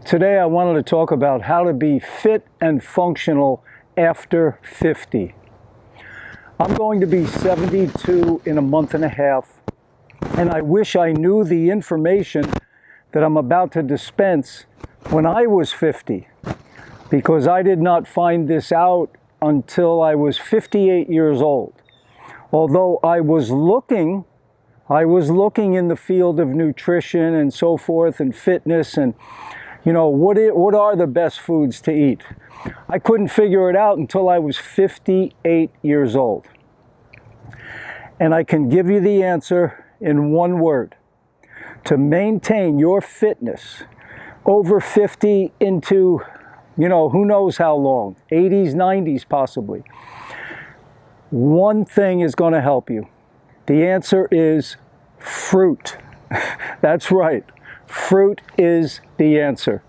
Today I wanted to talk about how to be fit and functional after 50. I'm going to be 72 in a month and a half, and I wish I knew the information that I'm about to dispense when I was 50, because I did not find this out until I was 58 years old. Although I was looking in the field of nutrition and so forth and fitness and what are the best foods to eat? I couldn't figure it out until I was 58 years old. And I can give you the answer in one word. To maintain your fitness over 50 into, who knows how long, 80s, 90s possibly. One thing is going to help you. The answer is fruit. That's right. Fruit is the answer.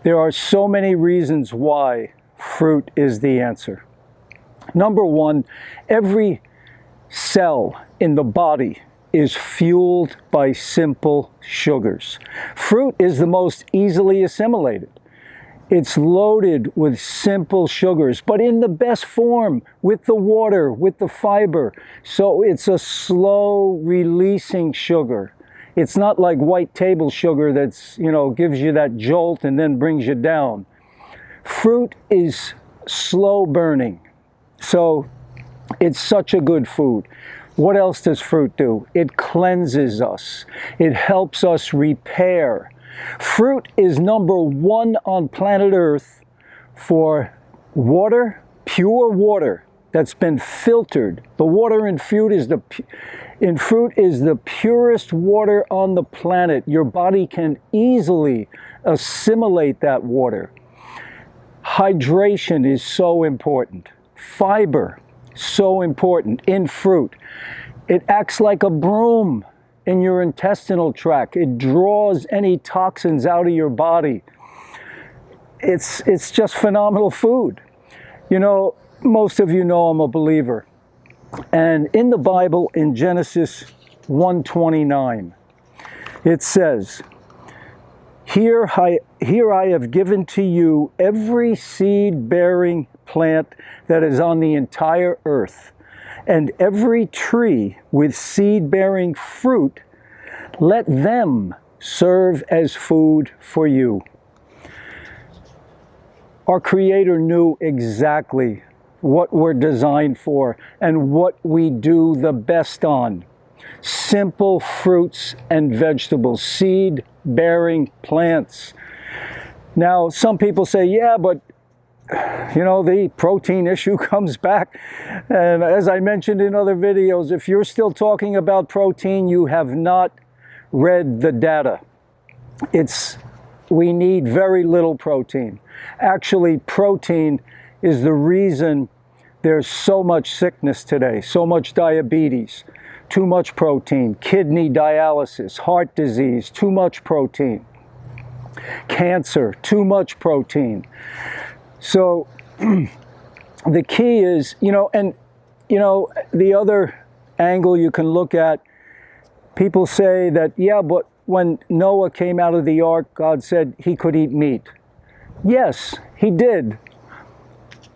There are so many reasons why fruit is the answer. Number one, every cell in the body is fueled by simple sugars. Fruit is the most easily assimilated. It's loaded with simple sugars, but in the best form, with the water, with the fiber. So it's a slow releasing sugar. It's not like white table sugar that's, gives you that jolt and then brings you down. Fruit is slow burning. So it's such a good food. What else does fruit do? It cleanses us. It helps us repair. Fruit is number one on planet Earth for water, pure water that's been filtered. The water in fruit is the purest water on the planet. Your body can easily assimilate that water. Hydration is so important. Fiber, so important in fruit. It acts like a broom in your intestinal tract. It draws any toxins out of your body. It's just phenomenal food. Most of you know I'm a believer. And in the Bible, in Genesis 1:29, it says, Here I have given to you every seed-bearing plant that is on the entire earth, and every tree with seed-bearing fruit, let them serve as food for you. Our Creator knew exactly what we're designed for and what we do the best on. Simple fruits and vegetables, seed-bearing plants. Now, some people say, yeah, but the protein issue comes back. And as I mentioned in other videos, if you're still talking about protein, you have not read the data. We need very little protein. Actually, protein is the reason there's so much sickness today, so much diabetes, too much protein, kidney dialysis, heart disease, too much protein, cancer, too much protein. So the key is, the other angle you can look at, people say that, yeah, but when Noah came out of the ark, God said he could eat meat. Yes, he did.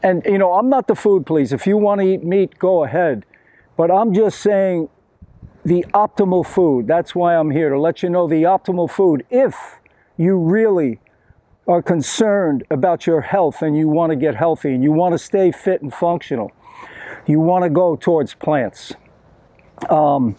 And, I'm not the food police. If you want to eat meat, go ahead. But I'm just saying the optimal food. That's why I'm here, to let you know the optimal food. If you really are concerned about your health and you want to get healthy and you want to stay fit and functional, you want to go towards plants. When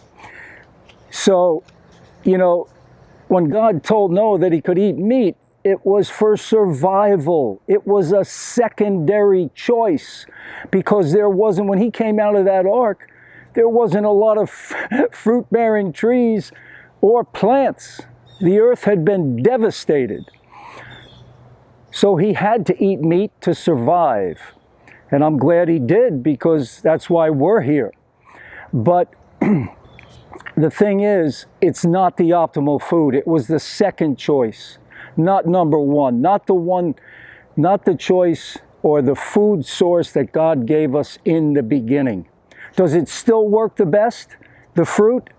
God told Noah that he could eat meat, it was for survival. It was a secondary choice, because when he came out of that ark, there wasn't a lot of fruit-bearing trees or plants. The earth had been devastated. So he had to eat meat to survive. And I'm glad he did, because that's why we're here. But the thing is, it's not the optimal food. It was the second choice, not number one, not the choice or the food source that God gave us in the beginning. Does it still work the best, the fruit,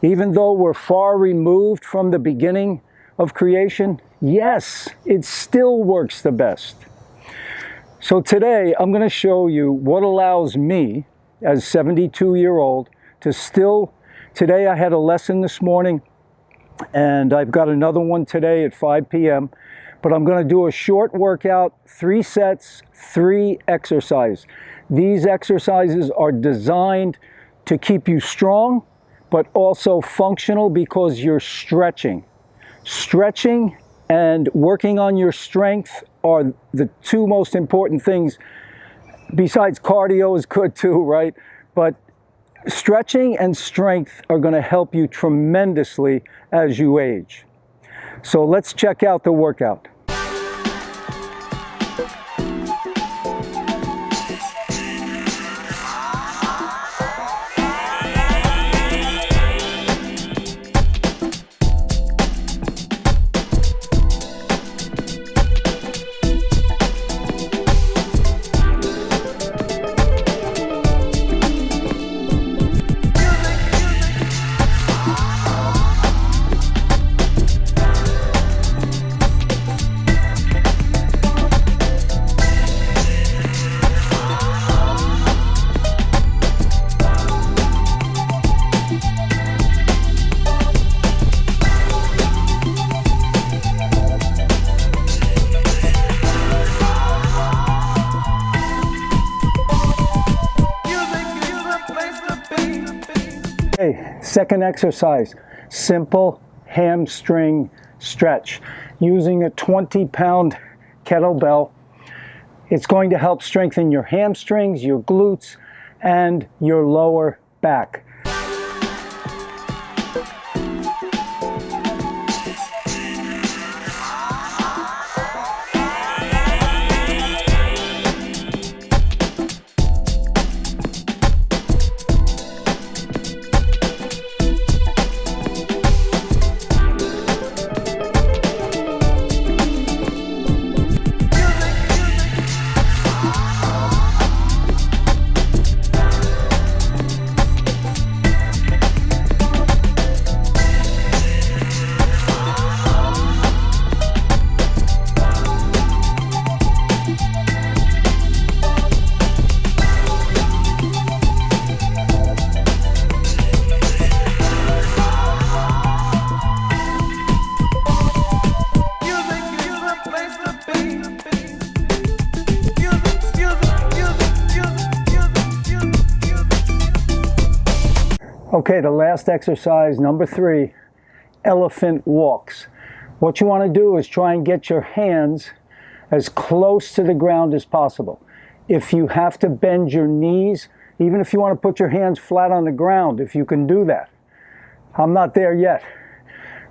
even though we're far removed from the beginning of creation? Yes, it still works the best. So today I'm going to show you what allows me, as a 72-year-old, to still, today I had a lesson this morning and I've got another one today at 5 p.m. But I'm going to do a short workout, 3 sets, 3 exercises. These exercises are designed to keep you strong, but also functional because you're stretching. Stretching and working on your strength are the 2 most important things. Besides cardio is good too, right? But stretching and strength are going to help you tremendously as you age. So let's check out the workout. Okay, second exercise, simple hamstring stretch. Using a 20-pound kettlebell, it's going to help strengthen your hamstrings, your glutes, and your lower back. Okay, the last exercise, number 3, elephant walks. What you want to do is try and get your hands as close to the ground as possible. If you have to bend your knees, even if you want to put your hands flat on the ground, if you can do that. I'm not there yet,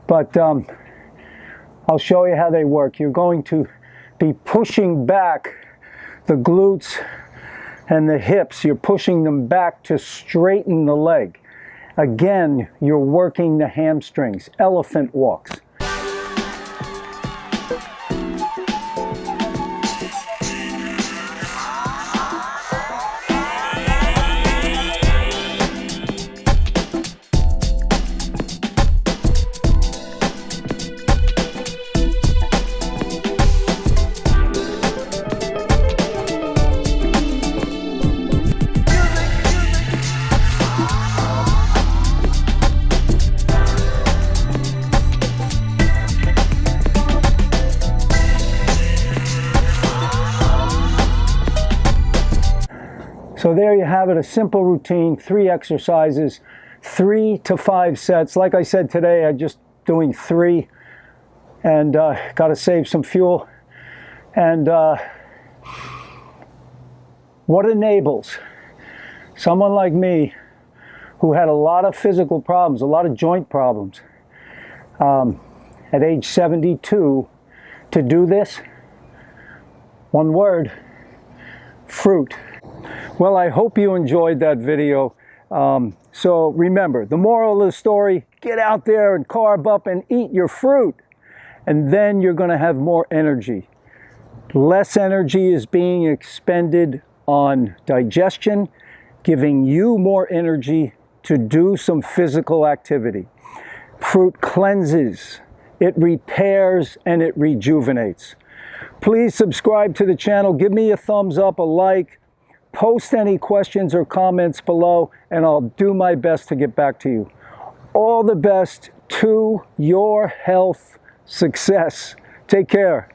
but I'll show you how they work. You're going to be pushing back the glutes and the hips. You're pushing them back to straighten the leg. Again, you're working the hamstrings. Elephant walks. So there you have it, a simple routine, 3 exercises, 3 to 5 sets. Like I said today, I'm just doing 3 and got to save some fuel. And what enables someone like me who had a lot of physical problems, a lot of joint problems at age 72 to do this? One word, fruit. Well, I hope you enjoyed that video. So remember, the moral of the story, get out there and carb up and eat your fruit. And then you're going to have more energy. Less energy is being expended on digestion, giving you more energy to do some physical activity. Fruit cleanses. it repairs, and it rejuvenates. Please subscribe to the channel, give me a thumbs up, a like, post any questions or comments below, and I'll do my best to get back to you. All the best to your health success. Take care.